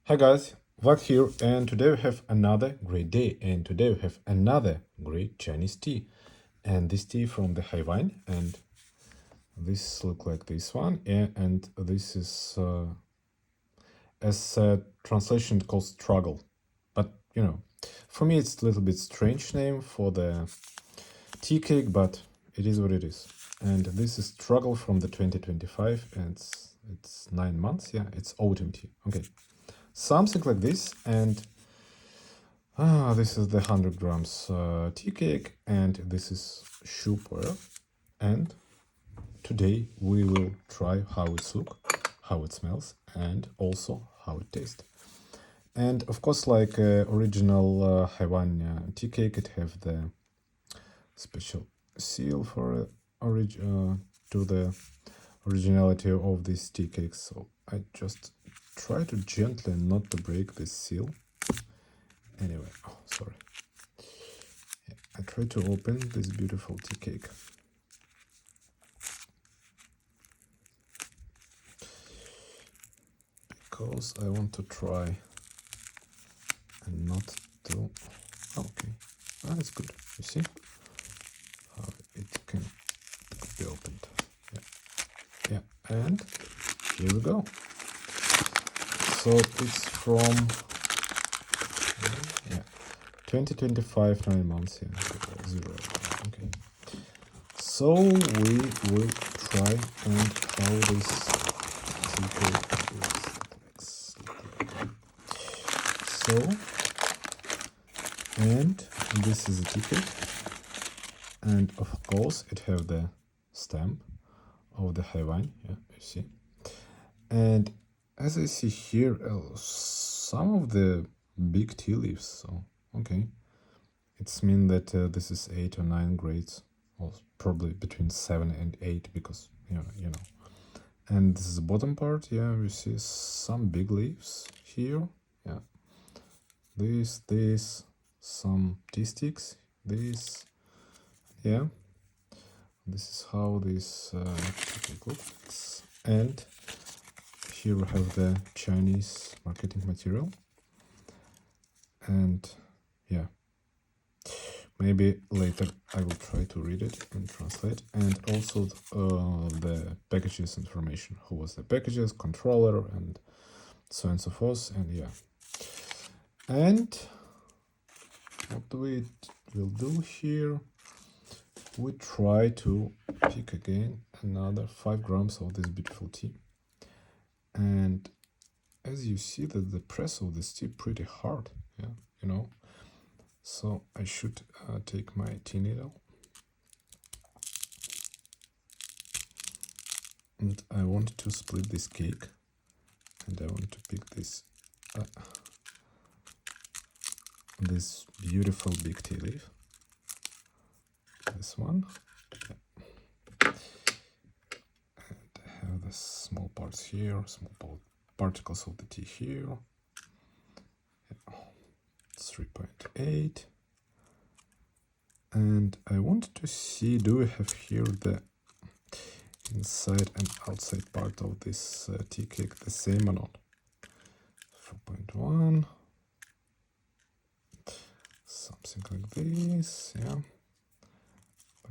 Hi guys, Vlad here, and today we have another great day, and today we have another great Chinese tea, and this tea from the Haiwan, and this look like this one, and this is as a translation called Struggle, but for me it's a little bit strange name for the tea cake, but it is what it is. And this is Struggle from the 2025, and it's 9 months, yeah, it's autumn tea. Okay. Something like this, and this is the 100 grams tea cake, and this is Shu Pu-erh. And today we will try how it looks, how it smells, and also how it tastes. And of course, like original Haiwan tea cake, it have the special seal for to the originality of this tea cake. So I just try to gently not to break this seal. Anyway, oh, sorry. Yeah, I try to open this beautiful tea cake. Because I want to try and not to... Okay, that's good. You see how it can be opened. Yeah, and here we go. So it's from 2025, 9 months, yeah, 0. Okay. So we will try and how this tea cake looks like. So, and this is a tea cake, and of course it have the stamp of the Haiwan, yeah, you see. And as I see here, some of the big tea leaves, so okay. It's mean that this is 8 or 9 grades, or probably between 7 and 8, because you know. And this is the bottom part, yeah, we see some big leaves here, yeah. This, some tea sticks, this, yeah. This is how this looks. And here we have the Chinese marketing material. And yeah, maybe later I will try to read it and translate. And also the packages information, who was the packages, controller, and so on and so forth. And yeah. And what we will do here, we try to pick again another 5 grams of this beautiful tea. And as you see that the press of this tea pretty hard, yeah, so I should take my tea needle, and I want to split this cake, and I want to pick this this beautiful big tea leaf, this one, and I have the small parts here, small particles of the tea here. 3.8, and I want to see, do we have here the inside and outside part of this tea cake the same or not? 4.1, something like this, yeah.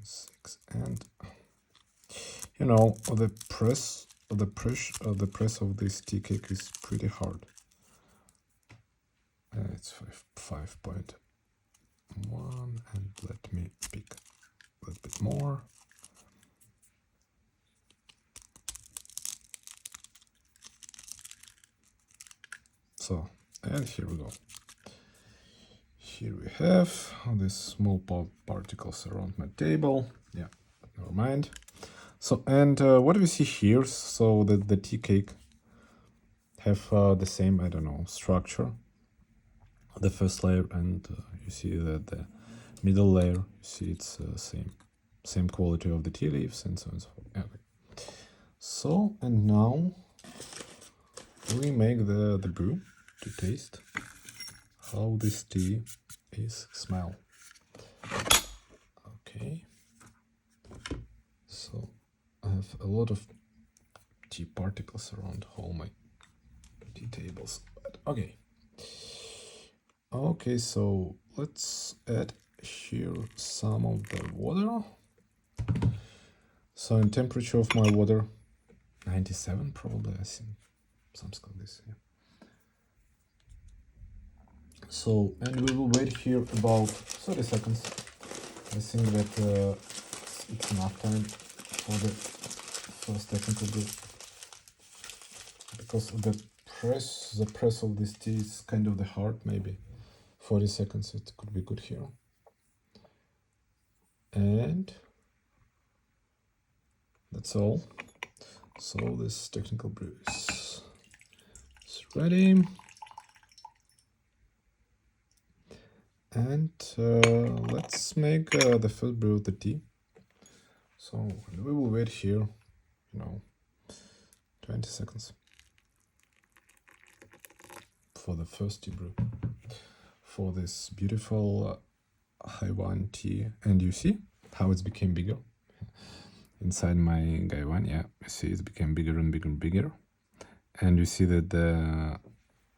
0.6, and the press of this tea cake is pretty hard. It's 5.1, and let me pick a little bit more. So, and here we go. Here we have these small particles around my table. Yeah, but never mind. So, and what do we see here? So that the tea cake have the same, I don't know, structure. The first layer, and you see that the middle layer, you see it's same quality of the tea leaves, and so on and so forth. Okay. So, and now we make the brew to taste how this tea is smell. Okay. So I have a lot of tea particles around all my tea tables, but Okay. Okay, so let's add here some of the water. So in temperature of my water, 97 probably, I think, something like this. Yeah. So, and we will wait here about 30 seconds. I think that it's enough time for the first technical brew, because the press of this tea is kind of the hard. Maybe 40 seconds it could be good here. And that's all. So this technical brew is ready. And let's make the first brew of the tea. So we will wait here, 20 seconds for the first tea brew for this beautiful Haiwan tea. And you see how it's became bigger inside my Haiwan. Yeah, you see it became bigger and bigger and bigger. And you see that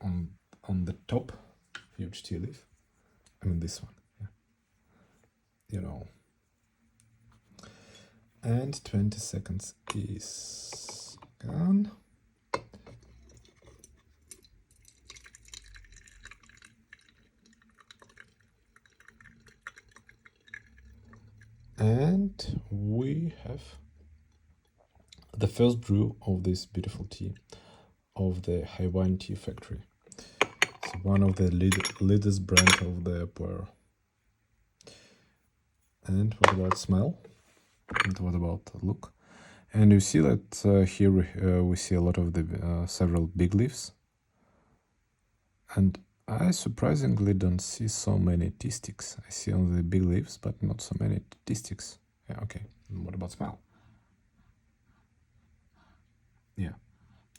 on the top, huge tea leaf. I mean this one, yeah. And 20 seconds is gone. And we have the first brew of this beautiful tea of the Haiwan Tea Factory. It's one of the latest brand of the Pu-erh. And what about smell? And what about look? And you see that here we see a lot of the several big leaves. And I surprisingly don't see so many tea sticks. I see only the big leaves, but not so many tea sticks. Yeah, okay. And what about smell? Yeah.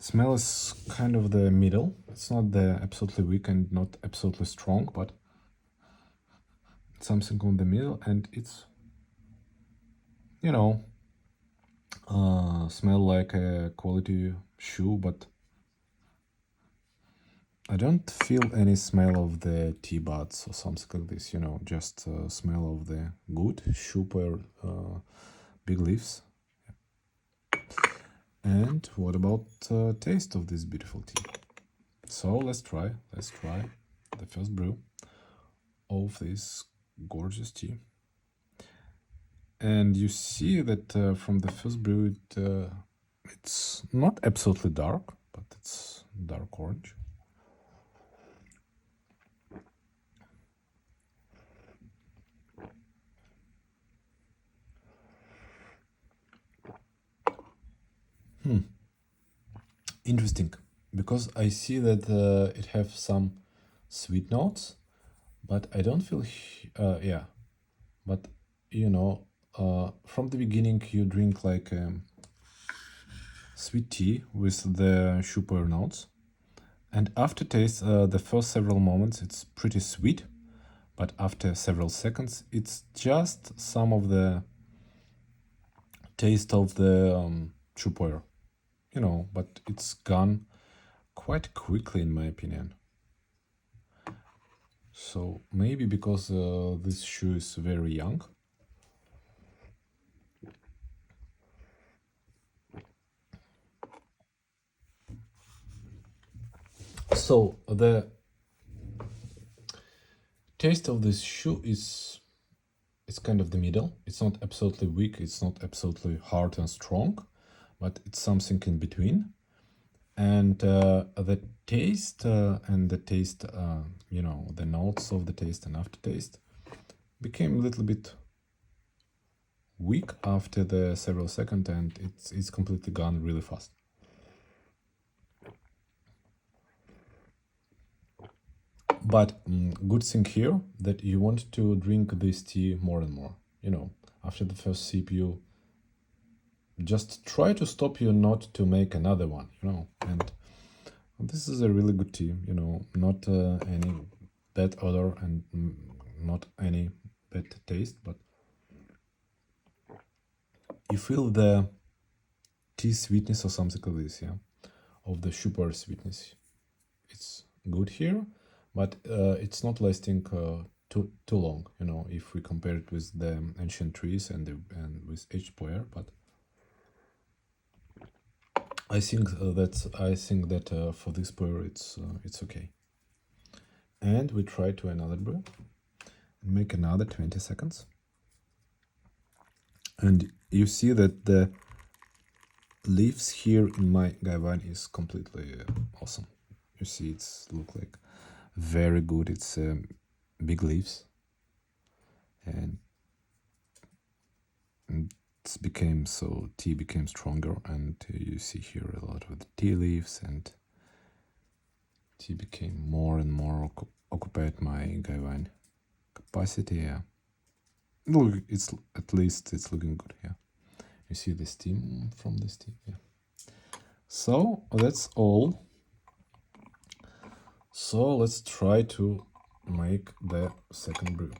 Smell is kind of the middle. It's not the absolutely weak and not absolutely strong, but something on the middle, and it's, smell like a quality shoe, but I don't feel any smell of the tea buds or something like this, just smell of the good Shu Pu-erh big leaves. And what about taste of this beautiful tea? So let's try the first brew of this gorgeous tea. And you see that from the first brew it's not absolutely dark, but it's dark orange. Interesting, because I see that it have some sweet notes, but I don't feel yeah, but from the beginning you drink like sweet tea with the Shu Pu-erh notes, and after taste the first several moments it's pretty sweet, but after several seconds it's just some of the taste of the Shu Pu-erh, but it's gone quite quickly in my opinion. So maybe because this shoe is very young. So the taste of this shoe is kind of the middle. It's not absolutely weak, it's not absolutely hard and strong, but it's something in between. And the taste the notes of the taste and aftertaste became a little bit weak after the several seconds, and it's completely gone really fast. But good thing here that you want to drink this tea more and more. After the first sip, you just try to stop you not to make another one. And this is a really good tea. Not any bad odor and not any bad taste, but you feel the tea sweetness or something like this, yeah, of the Shu Pu-erh sweetness. It's good here, but it's not lasting too long, you know, if we compare it with the ancient trees and with H. Pu-erh. But I think that for this Pu-erh it's okay. And we try to another brew and make another 20 seconds. And you see that the leaves here in my Haiwan is completely awesome. You see, it's look like very good. It's big leaves, and it's became so tea became stronger, and you see here a lot of the tea leaves, and tea became more and more occupied my Haiwan capacity. Yeah, look, it's at least it's looking good. Yeah, you see the steam from this tea. Yeah. So that's all. So let's try to make the second brew,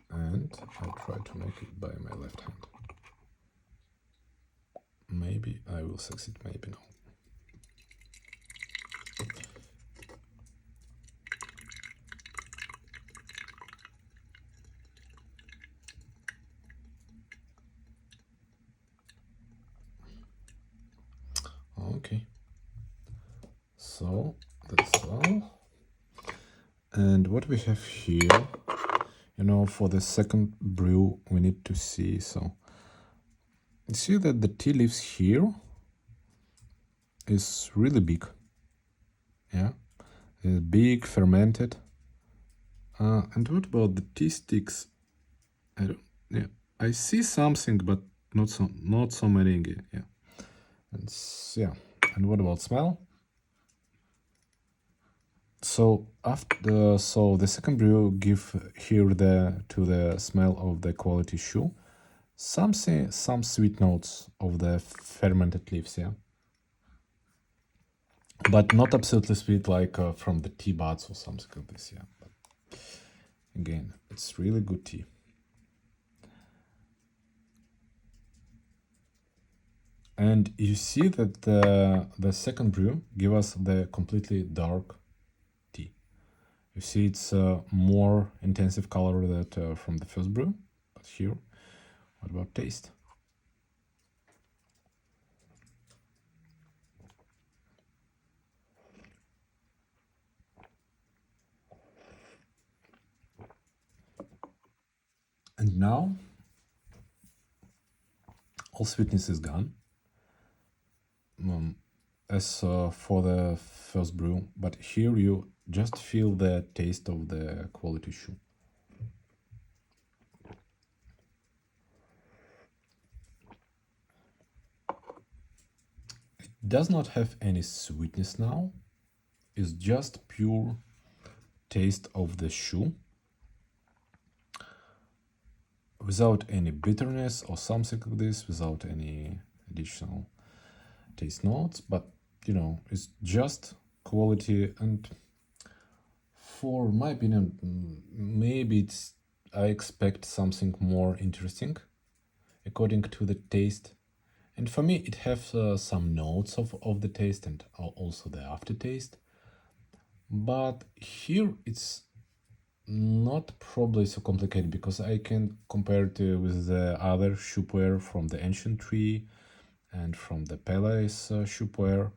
and I'll try to make it by my left hand. Maybe I will succeed, maybe no. Okay, so that's all. And what we have here, you know, for the second brew we need to see, so you see that the tea leaves here is really big. Yeah, it's big, fermented. And what about the tea sticks? I see something, but not so many. Yeah, and yeah. And what about smell? So the second brew give here to the smell of the quality shu some sweet notes of the fermented leaves, yeah, but not absolutely sweet like from the tea buds or something like this, yeah. But again, it's really good tea. And you see that the second brew give us the completely dark tea. You see it's more intensive color that from the first brew. But here, what about taste? And now all sweetness is gone. As for the first brew, but here you just feel the taste of the quality shu. It does not have any sweetness now. It's just pure taste of the shu without any bitterness or something like this, without any additional taste notes, but you know, it's just quality. And for my opinion, maybe I expect something more interesting according to the taste. And for me, it has some notes of the taste and also the aftertaste. But here it's not probably so complicated because I can compare it with the other Shu Pu-erh from the ancient tree and from the palace Shu Pu-erh.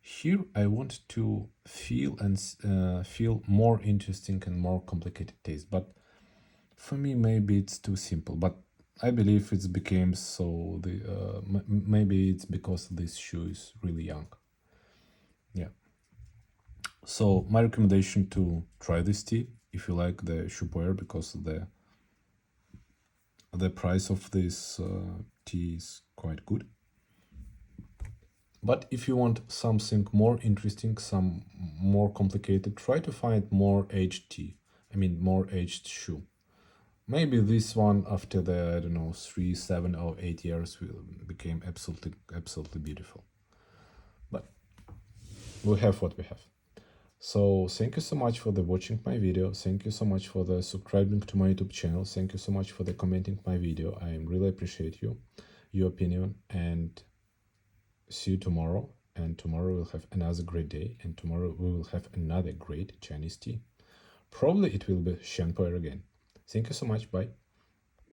Here I want to feel more interesting and more complicated taste. But for me, maybe it's too simple. But I believe it's became so maybe it's because this shu is really young. Yeah. So my recommendation to try this tea if you like the Shu Pu-erh, because the price of this tea is quite good. But if you want something more interesting, some more complicated, try to find more aged tea. I mean more aged shu. Maybe this one after the, I don't know, 3, 7 or 8 years will become absolutely beautiful. But we have what we have. So thank you so much for the watching my video. Thank you so much for the subscribing to my YouTube channel. Thank you so much for the commenting my video. I really appreciate your opinion, and see you tomorrow. and tomorrow we'll have another great day, and tomorrow we will have another great Chinese tea. Probably it will be Shu Pu-erh again. Thank you so much. Bye.